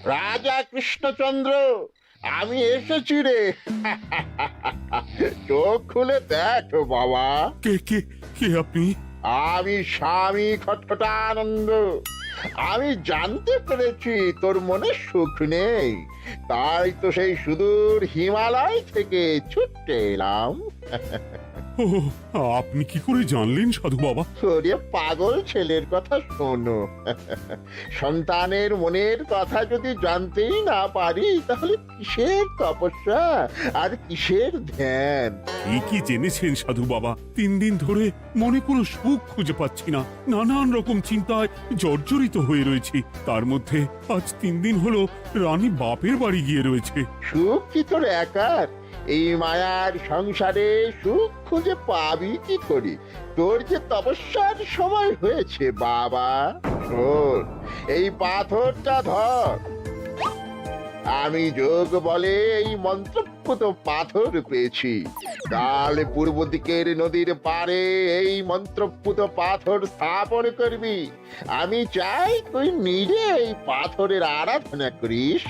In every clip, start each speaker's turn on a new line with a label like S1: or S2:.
S1: রাজা কৃষ্ণচন্দ্র, আমি এসেছি রে। চোখ খুলে দেখো বাবা।
S2: কে কে কে আপনি?
S1: আমি স্বামী খটখটানন্দ। আমি জানতে পেরেছি তোর মনে সুখ নেই, তাই তো সেই সুদূর হিমালয় থেকে ছুটে এলাম।
S2: ও, আপনি কি করে জানলেন সাধু বাবা?
S1: ওরে পাগল ছেলের কথা শোনো। সন্তানের মনের কথা যদি জানতেই না পারি, তাহলে কিসের তপস্যা আর কিসের ধ্যান?
S2: কি জেনেছেন সাধু বাবা? 3 দিন ধরে মনে কোনো সুখ খুঁজে পাচ্ছি না, নানান রকম চিন্তায় জর্জরিত হয়ে রয়েছি। তার মধ্যে আজ 3 দিন হলো রানী বাপের বাড়ি গিয়ে রয়েছে।
S1: সুখ কি তোর একার? এই মায়ার সংসারে সুখ খুঁজে পাবি কি করি? তোর যে তপস্যার সময় হয়েছে বাবা। শোন, এই পাথরটা ধর। আমি যোগ বলে এই মন্ত্রপুত পাথর পেয়েছি। কাল পূর্ব দিকের নদীর পাড়ে এই মন্ত্রপুত পাথর স্থাপন করবি। আমি চাই তুই নিজে এই পাথরের আরাধনা করিস।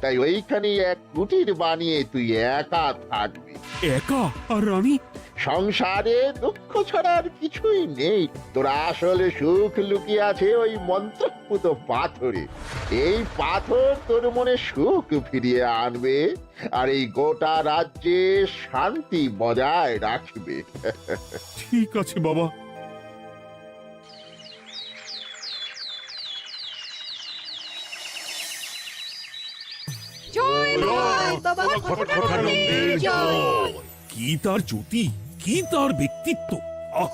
S1: তাই ওইখানে এক কুটির বানিয়ে তুই একা থাকবি।
S2: একা? আর রানী?
S1: সংসারে দুঃখ ছাড়া আর কিছুই নেই। তোর আসলে সুখ লুকিয়ে আছে ওই মন্ত্রপুত পাথরে। এই পাথর তোর মনে সুখ ফিরিয়ে আনবে আর এই গোটা রাজ্যে শান্তি বজায় রাখবে।
S2: ঠিক আছে বাবা।
S3: জয় বাবা খটখটানন্দের জয়।
S2: কি তার জ্যোতি, কি তার ব্যক্তিত্ব, আহ,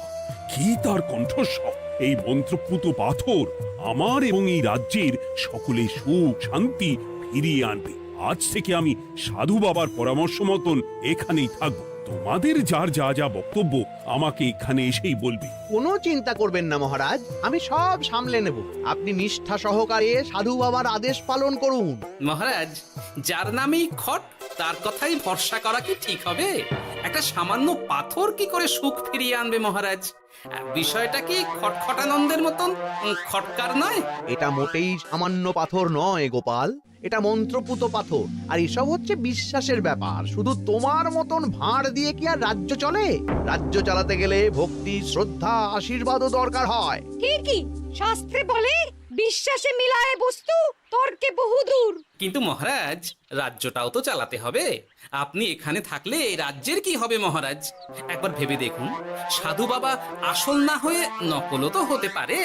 S2: কি তার কণ্ঠস্বর! এই মন্ত্রপুত পাথর আমার এবং এই রাজ্যের সকলে সুখ শান্তি ফিরিয়ে আনবে। আজ থেকে আমি সাধু বাবার পরামর্শ মতন এখানেই থাকবো। তোমাদের যার যা যা বক্তব্য আমাকে এখানে এসেই বলবে।
S4: কোনো চিন্তা করবেন না মহারাজ, আমি সব সামলে নেব। আপনি নিষ্ঠা সহকারে সাধু বাবার আদেশ পালন করুন।
S5: মহারাজ, যার নামেই খট তার কথাই ভরসা করা কি ঠিক হবে? একটা সামান্য পাথর কি করে সুখ ফিরিয়ে আনবে মহারাজ? বিষয়টা কি খটখটানন্দের মতন খটকার নয়?
S4: এটা মোটেই সামান্য পাথর নয় গোপাল, এটা মন্ত্রপুত পাথর। আর এসব হচ্ছে বিশ্বাসের ব্যাপার। শুধু তোমার মতন ভাঁড় দিয়ে কি আর রাজ্য চলে? রাজ্য চালাতে গেলে ভক্তি, শ্রদ্ধা, আশীর্বাদও দরকার হয়।
S3: ঠিকই, শাস্ত্রে বলে বিশ্বাসে মিলায় বস্তু, তর্কে বহুদূর।
S5: কিন্তু মহারাজ, রাজ্যটাও তো চালাতে হবে। আপনি এখানে থাকলে এই রাজ্যের কি হবে মহারাজ? একবার ভেবে দেখুন, সাধু বাবা আসল না হয়ে নকলও তো হতে পারে।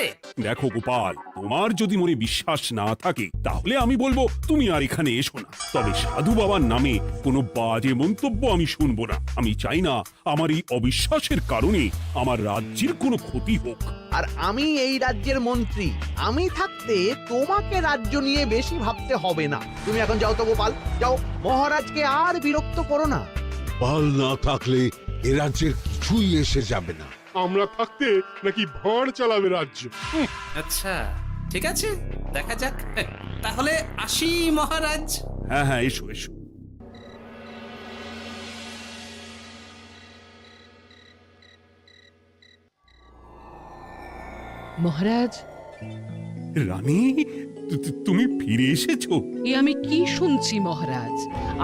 S2: দেখো গোপাল, তোমার যদি মনে বিশ্বাস না থাকে তাহলে আমি বলবো তুমি আর এখানে এসো না। তবে সাধু বাবার নামে কোনো বাজে মন্তব্য আমি শুনবো না। আমি চাই না আমার এই অবিশ্বাসের কারণে আমার রাজ্যের কোনো ক্ষতি হোক।
S4: আর আমি এই রাজ্যের মন্ত্রী, আমি থাকতে তোমাকে রাজ্য নিয়ে বেশি ভাবতে হবে না। তুমি এখন যাও তো গোপাল, যাও। মহারাজকে আর বিরক্ত করো না।
S6: পাল না থাকলে এ রাজ্যের কিছুই এসে যাবে না।
S7: আমরা থাকতে নাকি ভাঁড় চালাবে রাজ্য?
S5: আচ্ছা, ঠিক আছে, দেখা যাক। তাহলে আসি মহারাজ।
S2: হ্যাঁ হ্যাঁ, এসো এসো।
S8: মহারাজ,
S2: রানী, তুমি ফিরে এসেছো?
S8: এ আমি কি শুনছি মহারাজ?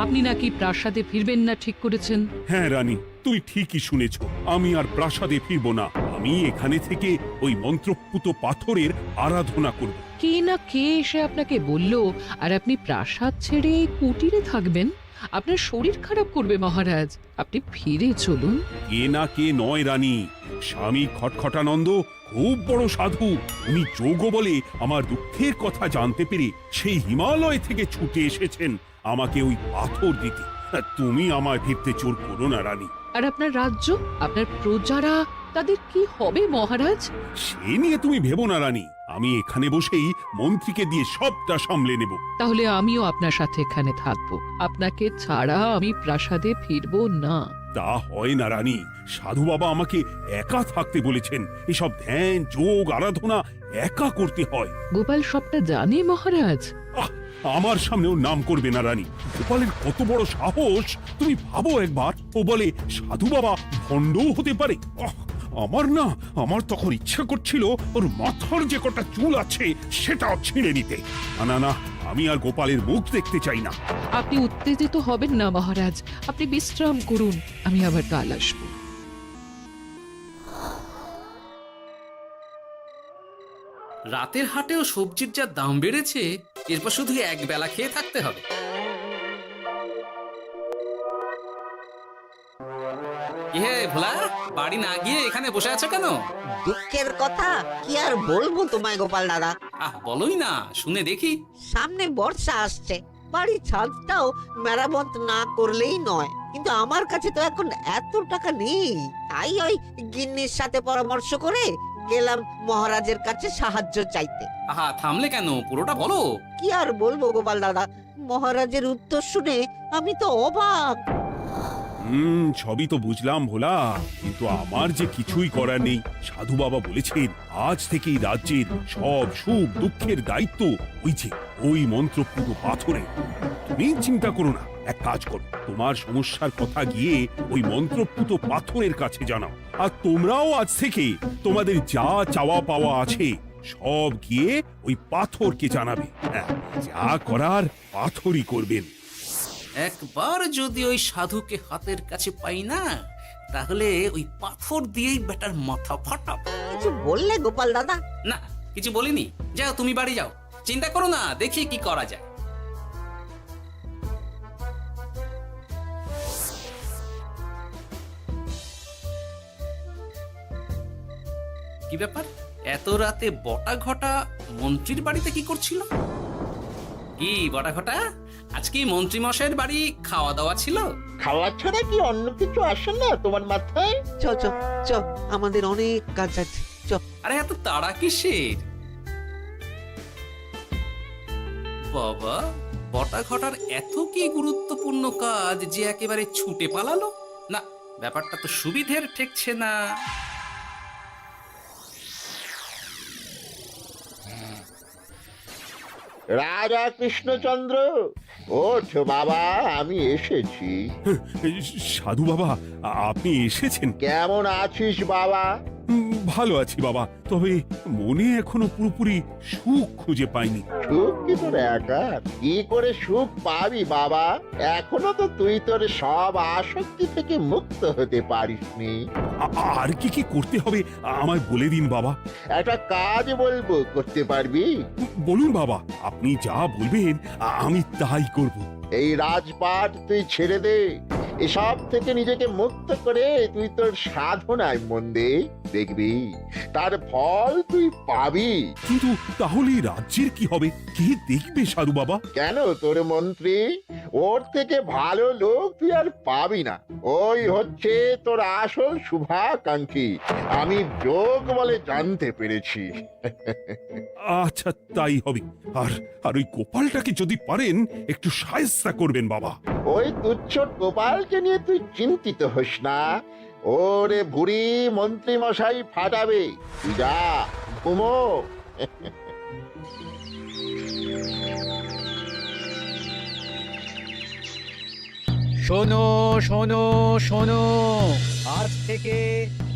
S8: আপনি নাকি প্রাসাদে ফিরবেন না ঠিক করেছেন?
S2: হ্যাঁ রানী, তুমি ঠিকই শুনেছো। আমি আর প্রাসাদে ফিরবো না। আমি এখানে থেকে ওই মন্ত্রপুত পাথরের আরাধনা করব।
S8: কে না কে এসে আপনাকে বলল আর আপনি প্রাসাদ ছেড়ে এই কুটিরে থাকবেন? আপনার শরীর খারাপ করবে মহারাজ, আপনি ফিরে চলুন।
S2: কে না কে নয় রানী, স্বামী খটখটানন্দ খুব বড় সাধু। উনি যোগ বলে আমার দুঃখের কথা জানতে পেরে সেই হিমালয় থেকে ছুটে এসেছেন আমাকে ওই পাথর দিতে। তুমি আমায় ফিরতে জোর করো না রানী।
S8: আর আপনার রাজ্য, আপনার প্রজারা, তাদের কি হবে মহারাজ?
S2: সে নিয়ে তুমি ভেবো না রানী। আমি এখানে বসেই মন্ত্রীকে দিয়ে সবটা সামলে নেব।
S8: তাহলে আমিও আপনার সাথে এখানে থাকবো। আপনাকে ছাড়া আমি প্রাসাদে ফিরবো না।
S2: তা হয় না রানী, সাধু বাবা আমাকে একা থাকতে বলেছেন। এসব ধ্যান যোগ আরাধনা একা করতে হয়।
S8: গোপাল সবটা জানে মহারাজ।
S2: আহ, আমার সামনেও নাম করবে না রানী। গোপালের কত বড় সাহস তুমি ভাবো একবার। ও বলে সাধু বাবা ভণ্ডও হতে পারে। আমার তখন ইচ্ছা করছিল ওর মাথার যে কটা চুল আছে সেটাও ছিঁড়ে নিতে। না না না, আমি আর গোপালের মুখ দেখতে চাই না।
S8: আপনি উত্তেজিত হবেন না মহারাজ, আপনি বিশ্রাম করুন, আমি আবার কাল আসবো।
S5: রাতের হাটেও সবজির যা দাম বেড়েছে, এরপর শুধু এক বেলা খেয়ে থাকতে হবে। কি হে ভোলা, বাড়ি না গিয়ে এখানে বসে আছো কেন?
S9: দুঃখের কথা কি আর বলবো তোমায় গোপাল দাদা।
S5: বলোই না, শুনে দেখি।
S9: সামনে বর্ষা আসছে, বাড়ির ছাদটাও মেরামত না করলেই নয়, কিন্তু আমার কাছে তো এখন এত টাকা নেই। তাই ওই গিন্নির সাথে পরামর্শ করে গেলাম মহারাজের কাছে সাহায্য চাইতে।
S5: থামলে কেন, পুরোটা বলো।
S9: কি আর বলবো গোপাল দাদা, মহারাজের উত্তর শুনে আমি তো অবাক।
S2: সবই তো বুঝলাম ভোলা, কিন্তু আমার যে কিছুই করার নেই। সাধু বাবা বলেছেন আজ থেকেই রাজ্যের সব সুখ দুঃখের দায়িত্ব ওই মন্ত্রপুত পাথরে। তুমি চিন্তা করো না, এক কাজ করো, তোমার সমস্যার কথা গিয়ে ওই মন্ত্রপুত পাথরের কাছে জানাও। আর তোমরাও আজ থেকে তোমাদের যা চাওয়া পাওয়া আছে সব গিয়ে ওই পাথরকে জানাবে। যা করার পাথরই করবেন।
S5: একবার যদি ওই সাধুকে হাতের কাছে পাই না, তাহলে ওই পাথর দিয়েই বেটার মাথা ফাটাব।
S9: কিছু বললে গোপাল দাদা?
S5: না, কিছু বলিনি। যাও, তুমি বাড়ি যাও, চিন্তা করো না, দেখি কি করা যায়। কি ব্যাপার, এত রাতে বটা ঘটা মন্ত্রীর বাড়িতে কি করছিল? কি বটা ঘটা, আজকে মন্ত্রী মশাইয়ের বাড়ি খাওয়া দাওয়া ছিল?
S1: খাওয়া ছাড়া কি অন্য কিছু আসে না তোমার মাথায়?
S9: চ চ চ, আমাদের অনেক কাজ আছে, চ।
S5: আরে এত তাড়া কিসের? বাবা, বটা ঘটার এত কি গুরুত্বপূর্ণ কাজ যে একেবারে ছুটে পালালো? না, ব্যাপারটা তো সুবিধের ঠেকছে না।
S1: রাজা কৃষ্ণচন্দ্র, ওঠ বাবা, আমি এসেছি।
S2: সাধু বাবা, আপনি এসেছেন?
S1: কেমন আছিস বাবা?
S2: ভালো আছি বাবা, তবে মনে এখনো পুরোপুরি সুখ খুঁজে পাইনি।
S1: সুখ কি তোর একার? কি করে সুখ পাবি বাবা? এখনো তো তুই তোর সব আসক্তি থেকে মুক্ত হতে পারিসনি।
S2: আর কি কি করতে হবে আমায় বলে দিন বাবা।
S1: একটা কাজ বলবো, করতে পারবি?
S2: বলুন বাবা, আপনি যা বলবেন আমি তাই করব।
S1: এই রাজপাট তুই ছেড়ে দে, এসব থেকে নিজেকে মুক্ত করে তুই তোর সাধনায় মন দে, দেখবি তার ফল তুই পাবি।
S2: কিন্তু তাহলে রাজ্যের কি হবে? কে দেখবে সাধু বাবা?
S1: কেন, তোর মন্ত্রী, ওর থেকে ভালো লোক তুই আর পাবি না। ওই হচ্ছে তোর আসল শুভাকাঙ্ক্ষী, আমি যোগ বলে জানতে পেরেছি।
S2: আচ্ছা, তাই হবে। আর আর ওই গোপালটাকে যদি পারেন একটু সাহায্য করবেন বাবা।
S1: ওই তুচ্ছ গোপালকে নিয়ে তুই চিন্তিত হোস না, ওরে বুড়ি মন্ত্রী মশাই ফাটাবে। তুই যা, ঘুমো।
S10: শোনো শোনো শোনো, আজ থেকে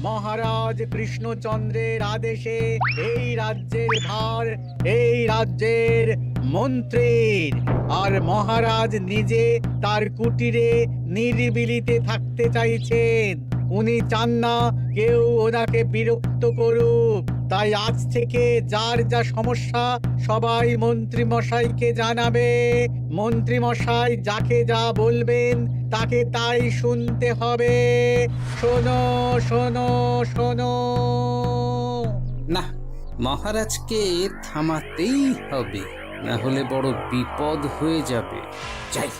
S10: মহারাজ কৃষ্ণচন্দ্রের আদেশে এই রাজ্যের ভার এই রাজ্যের মন্ত্রীর। আর মহারাজ নিজে তার কুটিরে নিরিবিলিতে থাকতে চাইছেন। উনি চান না কেউ ওনাকে বিরক্ত করুক। তাই আজ থেকে যার যা সমস্যা সবাই মন্ত্রী মশাইকে জানাবে। মন্ত্রী মশাই যাকে যা বলবেন তাকে তাই শুনতে হবে। শোনো শোনো শোনো।
S5: না, মহারাজকে থামাতেই হবে, না হলে বড় বিপদ হয়ে যাবে। যাই।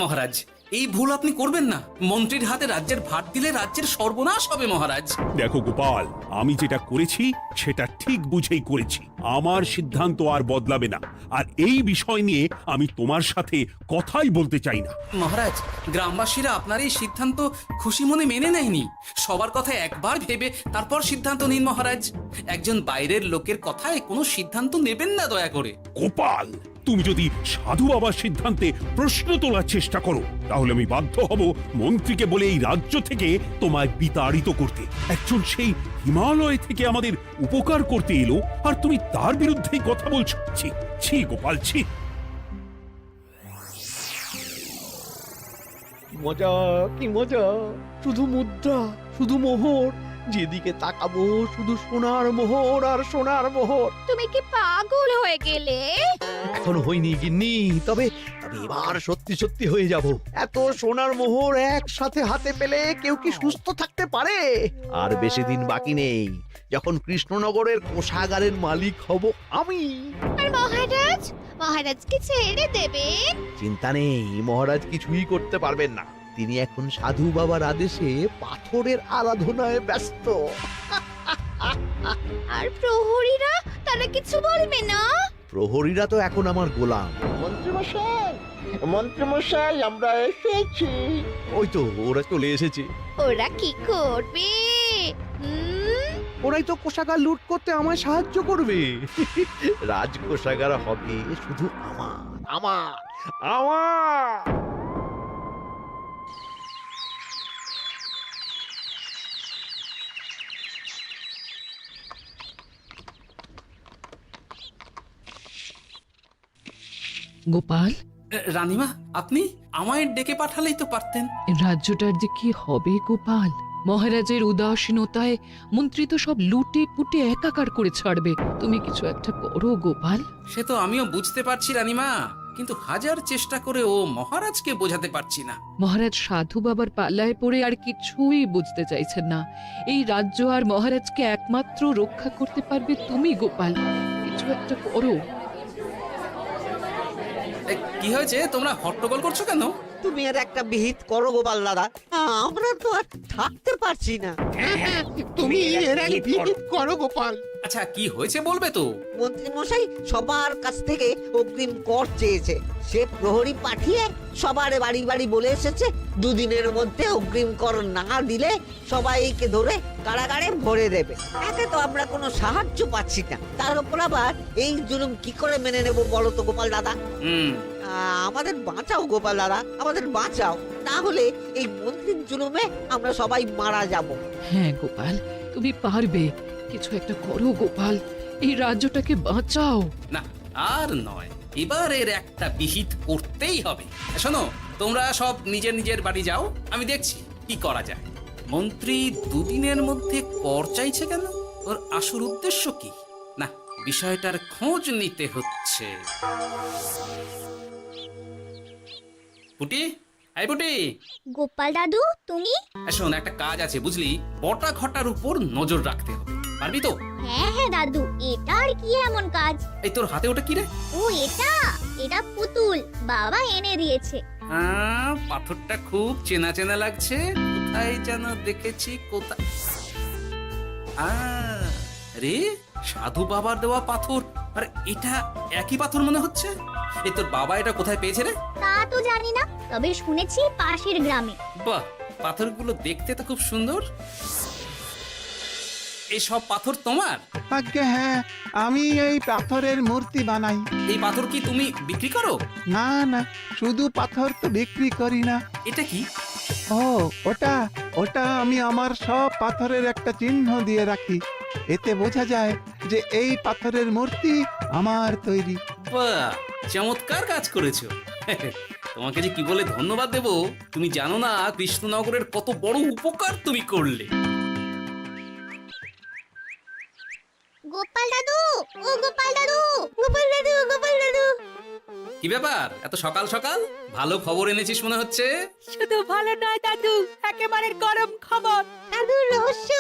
S5: মহারাজ, এই ভুল আপনি করবেন না। মন্ত্রীর হাতে রাজ্যের ভার দিলে রাজ্যের সর্বনাশ হবে মহারাজ।
S2: দেখো গোপাল, আমি যেটা করেছি সেটা ঠিক বুঝেই করেছি। আমার সিদ্ধান্ত আর বদলাবে না। আর এই বিষয় নিয়ে আমি তোমার সাথে কথাই বলতে চাই না।
S5: মহারাজ, গ্রামবাসীরা আপনার এই সিদ্ধান্ত খুশি মনে মেনে নেয়নি। সবার কথা একবার ভেবে তারপর সিদ্ধান্ত নিন মহারাজ। একজন বাইরের লোকের কথায় কোনো সিদ্ধান্ত নেবেন না দয়া করে।
S2: গোপাল, তুমি যদি সাধু বাবার সিদ্ধান্তে প্রশ্ন তোলার চেষ্টা করো তাহলে আমি বাধ্য হব মন্ত্রীকে বলে এই রাজ্য থেকে তোমায় বিতাড়িত করতে। একজন সেই হিমালয় থেকে আমাদের উপকার করতে এলো আর তুমি তার বিরুদ্ধেই কথা বলছো। ছি ছি গোপাল, ছি।
S4: মজা কি মজা, শুধু মুদ্রা, শুধু মোহর, যেদিকে তাকাবো শুধু সোনার মোহর আর সোনার মোহর।
S3: তুমি কি পাগল হয়ে গেলে?
S4: এখন হইনি গিন্নি, তবে এবার সত্যি সত্যি হয়ে যাব। এত সোনার মোহর একসাথে হাতে পেলে কেউ কি সুস্থ থাকতে পারে? আর বেশি দিন বাকি নেই যখন কৃষ্ণনগরের কোষাগারের মালিক হব আমি।
S3: আর মহারাজ, মহারাজকে ছেড়ে দেবেন?
S4: চিন্তা নেই, মহারাজ কিছুই করতে পারবেন না। তিনি এখন সাধু বাবার আদেশে পাথরের আরাধনায় ব্যস্ত।
S3: আর প্রহরীরা, তারা কিছু বলবে না?
S4: প্রহরীরা তো এখন আমার গোলাম।
S1: মন্ত্রীমশাই, মন্ত্রীমশাই, আমরা এসেছি।
S4: ওই তো ওরা চলে এসেছে।
S3: ওরা কি করবে?
S4: ওরাই তো কোষাগার লুট করতে আমায় সাহায্য করবে। রাজ কোষাগার হবে শুধু আমার, আমার, আমার।
S8: গোপাল,
S5: রানীমা, আপনি আমায় ডেকে পাঠালেই তো পারতেন।
S8: রাজ্যটার যে কি হবে গোপাল? মহারাজের উদাসীনতায় মন্ত্রী তো সব লুটে পুটে একাকার করে ছাড়বে। তুমি কিছু একটা করো গোপাল।
S5: সে তো আমিও বুঝতে পারছি রানীমা, কিন্তু হাজার চেষ্টা করে ও মহারাজকে বোঝাতে পারছি না।
S8: মহারাজ সাধু বাবার পাল্লায় পড়ে আর কিছুই বুঝতে চাইছেন না। এই রাজ্য আর মহারাজকে একমাত্র রক্ষা করতে পারবে তুমি গোপাল। কিছু একটা করো।
S5: কি হয়েছে, তোমরা হট্টগোল করছো কেন?
S9: তুমি আর একটা বিহিত করো গোপাল দাদা, আমরা তো আর থাকতে পারছি না।
S7: তুমি এর এক বিহিত করো গোপাল।
S5: আচ্ছা, কি হয়েছে বলবে তো?
S9: মন্ত্রী মশাই সবার কাছ থেকে অগ্রিম কর চেয়েছে। সে প্রহরী পাঠিয়ে সবার বাড়ি বাড়ি বলে এসেছে দুদিনের মধ্যে অগ্রিম কর না দিলে সবাইকে ধরে কারাগারে ভরে দেবে। একে তো আমরা কোনো সাহায্য পাচ্ছি না, তার উপর আবার এই জুলুম কি করে মেনে নেব বলো তো গোপাল দাদা? আমাদের বাঁচাও গোপাল দাদা, আমাদের বাঁচাও, না হলে এই মন্ত্রীর জুলুমে আমরা সবাই মারা যাব।
S8: হ্যাঁ গোপাল, তুমি পারবে। কিছু একটা করো গোপাল, এই রাজ্যটাকে বাঁচাও।
S5: না, আর নয়, এবার এর একটা বিহিত করতেই হবে। শোনো, তোমরা সব নিজের নিজের বাড়ি যাও, আমি দেখছি কি করা যায়। মন্ত্রী দুদিনের মধ্যে কর চাইছে কেন? ওর আসল উদ্দেশ্য কি? না, বিষয়টার খোঁজ নিতে হচ্ছে। পুটি, এই পুটি।
S3: গোপাল দাদু, তুমি?
S5: শোন, একটা কাজ আছে বুঝলি, বটা ঘটার উপর নজর রাখতে হবে। পারবি তো?
S3: হ্যাঁ হ্যাঁ দাদু, এটা আর কি এমন কাজ?
S5: এই তোর হাতে ওটা কি রে?
S3: ও এটা পুতুল, বাবা এনে দিয়েছে।
S5: পাথরটা খুব চেনা চেনা লাগছে, কোথায় যেন দেখেছি। কোথায়? রে, সাধু বাবার দেওয়া পাথর। আরে এটা একই পাথর মনে হচ্ছে। এই তোর বাবা এটা কোথায় পেয়েছে রে?
S3: তা তো জানি না, তবে শুনেছি পাশের গ্রামে।
S5: বাহ, পাথরগুলো দেখতে তো খুব সুন্দর। এই সব পাথর তোমার?
S11: আজ্ঞে হ্যাঁ, আমি এই পাথরের মূর্তি বানাই।
S5: এই পাথর কি তুমি বিক্রি করো?
S11: না না, শুধু পাথর তো বিক্রি করি না।
S5: এটা কি?
S11: ও, ওটা আমি আমার সব পাথরের একটা চিহ্ন দিয়ে রাখি। এতে বোঝা যায় যে এই পাথরের মূর্তি আমার তৈরি।
S5: বাহ, চমৎকার কাজ করেছো। তোমাকে যে কি বলে ধন্যবাদ দেব তুমি জানো না। কৃষ্ণনগরের কত বড় উপকার তুমি করলে।
S3: গোপাল দাদু, ও গোপাল দাদু, গোপাল দাদু, গোপাল দাদু।
S5: কি ব্যাপার, এত সকাল সকাল ভালো খবর এনেছিস মনে হচ্ছে?
S3: শুধু ভালো নয় দাদু, একেবারে গরম খবর। দাদু, রহস্য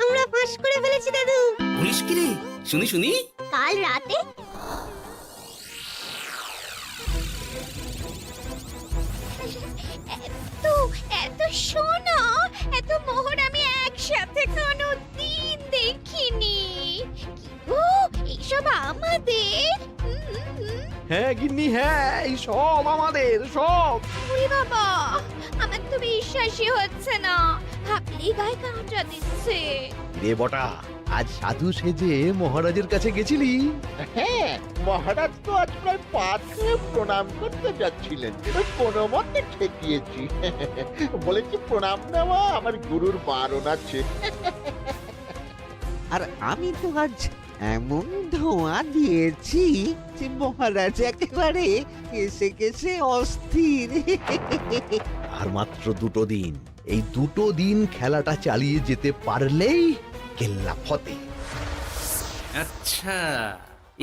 S3: আমরা ফাঁস করে ফেলেছি দাদু।
S5: বলিস কি রে? শুনি শুনি।
S3: কাল রাতে এত সোনা, এত মোহর আমি একসাথে কোনোদিন দেখিনি। ও, এইসব আমাদের?
S4: হ্যাঁ গিন্নি, হ্যাঁ, এই সব আমাদের, সব।
S3: ওরে বাবা, আমার তো বিশ্বাসই হচ্ছে না, ভাবলেই গায়ে কাঁটা দিচ্ছে।
S4: রে বটা, আজ সাধু সেজে মহারাজের কাছে গেছিলি?
S1: হ্যাঁ, মহারাজ তো আজ প্রায় পা ছুঁয়ে প্রণাম করতে যাচ্ছিলেন, ওই কোনো মতে ঠেকিয়েছি। বলেছি প্রণাম নেওয়া আমার গুরুর বারণ আছে।
S9: আর আমি তো আজ এমন ধোঁয়া দিয়েছি যে মহারাজ একেবারে কেসে কেসে অস্থির।
S4: আর মাত্র 2 দিন, এই 2 দিন খেলাটা চালিয়ে যেতে পারলেই কেল্লা ফতে।
S5: আচ্ছা,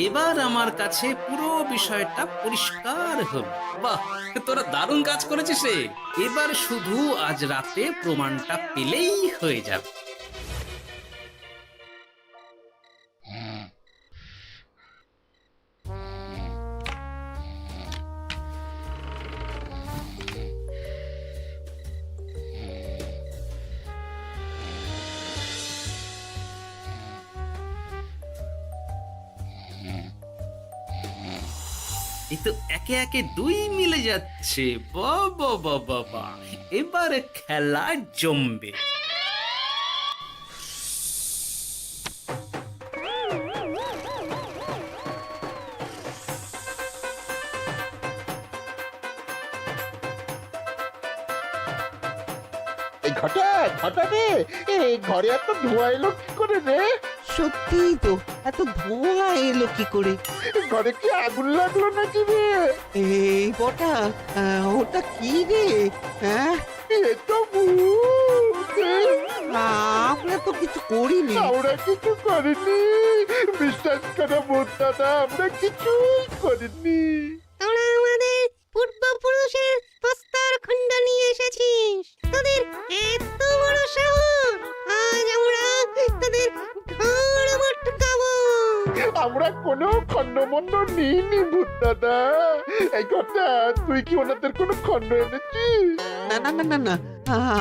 S5: এবার আমার কাছে পুরো বিষয়টা পরিষ্কার হলো। বাহ, তোরা দারুণ কাজ করেছিস রে। এবার শুধু আজ রাতে প্রমাণটা পেলেই হয়ে যাবে। এই তো একে একে 2 মিলে যাচ্ছে। বাবা বাবা বাবা, এবার খেলা জমবে।
S1: এই ঘটা ঘটা রে, এই ঘরে এত ধোঁয়া এলো কি করে রে?
S9: সত্যিই তো, এত ধোঁয়া এলো কি করে?
S1: ঘরে কি আগুন লাগলো নাকি রে?
S9: এই বটা, ওটা কি রে? হ্যাঁ,
S1: এ তো ভূত।
S9: আমরা তো কিছু করিনি।
S1: আমরা কিছু করিনি, বিশ্বাস করো ভূত দাদা, আমরা কিছুই করিনি।
S3: তোরা আমাদের পূর্বপুরুষের প্রস্তর খণ্ড নিয়ে এসেছিস, তোদের এত বড় সাহস! আজ আমরা তোদের ঘর মটকাবো।
S1: আমরা কোনো খণ্ডমণ্ড নিইনি ভূত দাদা। এই কথা, তুই কি ওনাদের কোনো খণ্ড এনেছিস?
S9: না না না না না,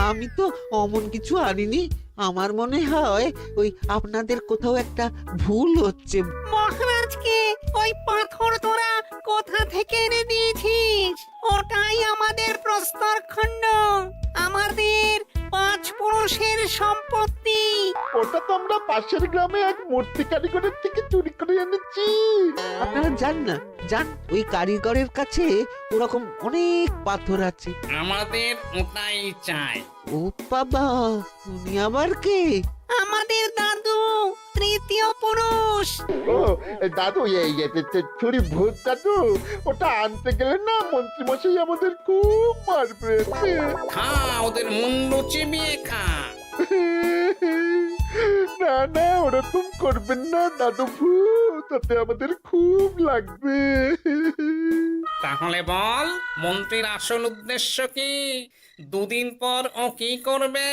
S9: আমি তো অমন কিছু আনিনি। আমার মনে হয় ওই আপনাদের কোথাও একটা ভুল হচ্ছে।
S3: মহারাজকে ওই পাথর তোরা কোথা থেকে এনে দিয়েছিস? ওটাই আমাদের প্রস্তর খণ্ড, আমাদের 5 পুরুষের সম্পত্তি।
S1: ওটা তো আমরা পাশের গ্রামে এক মূর্তি কারিগরের থেকে চুরি করে এনেছি।
S9: আপনারা যান না, যান, ওই কারিগরের কাছে ওরকম অনেক পাথর আছে।
S5: আমাদের ওটাই চাই।
S9: ও বাবা, উনি আবার কে?
S3: আমাদের দাদু, 3য় পুরুষ।
S1: ও দাদু, এই চুরি ভূত দাদু, ওটা আনতে গেলে না মন্ত্রী মশাই আমাদের খুব মারবে।
S5: খা, ওদের মুন্ডু চিবিয়ে খা।
S1: না না, ওরকম করবেন না দাদু ভূত, তাতে আমাদের খুব লাগবে।
S5: তাহলে বল, মন্ত্রীর আসল উদ্দেশ্য কি? 2 দিন পর ও কি করবে?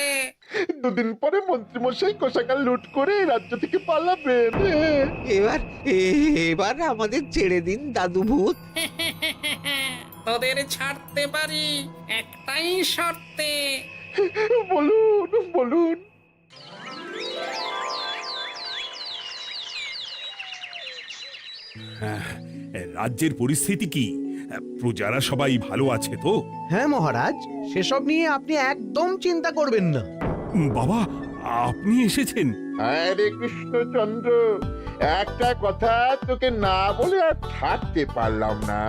S1: 2 দিন পরে মন্ত্রী মশাই কোষাগার লুট করে এই রাজ্য থেকে পালাবেন।
S9: এবার এবার আমাদের ছেড়ে দিন দাদু ভূত।
S5: তোদের ছাড়তে পারি একটাই শর্তে।
S1: বলুন বলুন।
S2: রাজ্যের পরিস্থিতি কি? প্রজারা সবাই ভালো আছে তো?
S4: হ্যাঁ মহারাজ, সেসব নিয়ে আপনি একদম চিন্তা করবেন না।
S2: বাবা, আপনি এসেছেন?
S1: হরে কৃষ্ণচন্দ্র, একটা কথা তোকে না বলে আর থাকতে পারলাম না।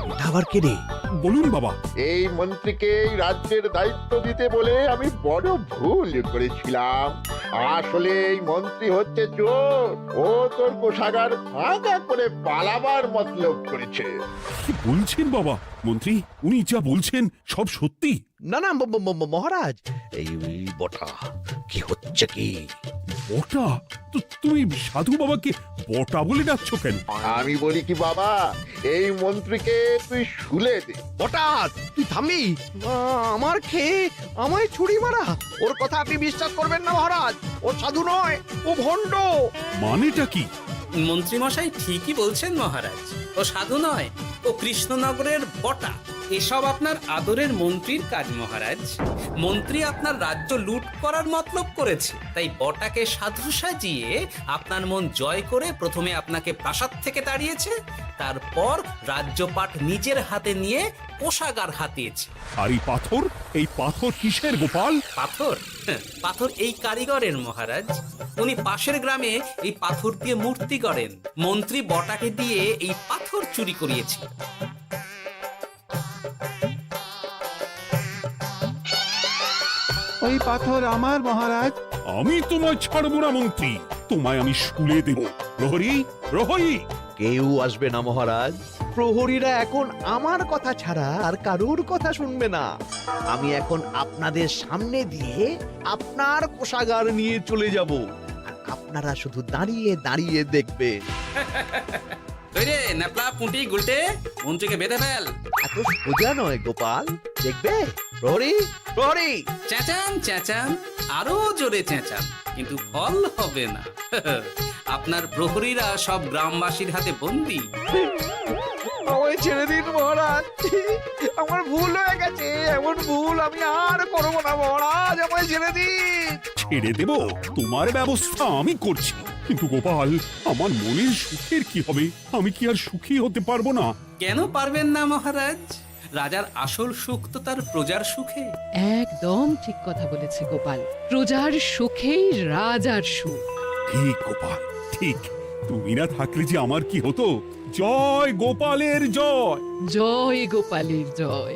S4: এটা আবার কে রে?
S2: বলুন বাবা।
S1: এই মন্ত্রীকে এই রাজ্যের দায়িত্ব দিতে বলে আমি বড় ভুল করেছিলাম। আসলে এই মন্ত্রী হচ্ছে চোর, ও তোর কোষাগার ভাঙা করে পালাবার মতলব করেছে।
S2: কি বলছেন বাবা? মন্ত্রী, উনি যা বলছেন সব সত্যি?
S4: না না মহারাজ, এই বটা কি হচ্ছে কি?
S2: বটা? তো তুমি সাধু বাবাকে বটা বলে ডাকছো কেন?
S1: আমি বলি কি বাবা, এই মন্ত্রীকে তুই শুলে দে।
S4: বটা, তুই থামবি? আমার খেয়ে আমায় ছুরি মারা? ওর কথা আপনি বিশ্বাস করবেন না মহারাজ, ও সাধু নয়, ও ভণ্ড।
S2: মানেটা কি?
S5: মন্ত্রী মশাই ঠিকই বলছেন মহারাজ, ও সাধু নয়, ও কৃষ্ণনগরের বটা। এসব আপনার আদরের মন্ত্রীর কাজ মহারাজ। মন্ত্রী আপনার রাজ্য লুট করার মতলব করেছে, তাই বটাকে সাধু সাজিয়ে আপনার মন জয় করে প্রথমে আপনাকে প্রাসাদ থেকে তাড়িয়েছে, তারপর রাজ্যপাট নিজের হাতে নিয়ে কোষাগার হাতিয়েছে।
S2: আর এই পাথর কিসের গোপাল?
S5: পাথর? পাথর এই কারিগরের মহারাজ। উনি পাশের গ্রামে এই পাথর দিয়ে মূর্তি গড়েন। মন্ত্রী বটাকে দিয়ে এই পাথর চুরি করিয়েছিল।
S11: ওই পাথর আমার মহারাজ।
S2: আমি তোমায় ছাড়বো না মন্ত্রী, তোমায় আমি শুলে দেব। প্রহরী, প্রহরী!
S4: কেউ আসবে না মহারাজ। প্রহরীরা এখন আমার কথা ছাড়া আর কারোর কথা শুনবে না। আমি এখন আপনাদের সামনে দিয়ে আপনার কোষাগার নিয়ে চলে যাব, আর আপনারা শুধু দাঁড়িয়ে দাঁড়িয়ে দেখবেন।
S5: রে ন্যাপলা পুঁটি গুলটে, মন্ত্রীকে বেঁধে ফেল।
S4: এত সোজা নয় গোপাল, দেখবে? প্রহরী, প্রহরী!
S5: চেঁচান চেঁচান, আরো জোরে চেঁচান, কিন্তু ফল হবে না। আপনার প্রহরীরা সব গ্রামবাসীর হাতে বন্দী।
S4: আমায় ছেড়ে দিন মহারাজ, আমার ভুল হয়ে গেছে। এমন ভুল আমি আর করবো না মহারাজ, আমায় ছেড়ে দিন।
S2: ছেড়ে দেব? তোমার ব্যবস্থা আমি করছি। কিন্তু গোপাল, আমার মনের সুখের কি হবে? আমি কি আর সুখী হতে পারবো না?
S5: কেন পারবেন না মহারাজ? রাজার আসল সুখ তো তার প্রজার সুখে।
S8: একদম ঠিক কথা বলেছে গোপাল। প্রজার সুখেই রাজার সুখ।
S2: ঠিক গোপাল, ঠিক। তুমি না থাকলে যে আমার কি হতো? জয় গোপালের জয়!
S8: জয় গোপালের জয়।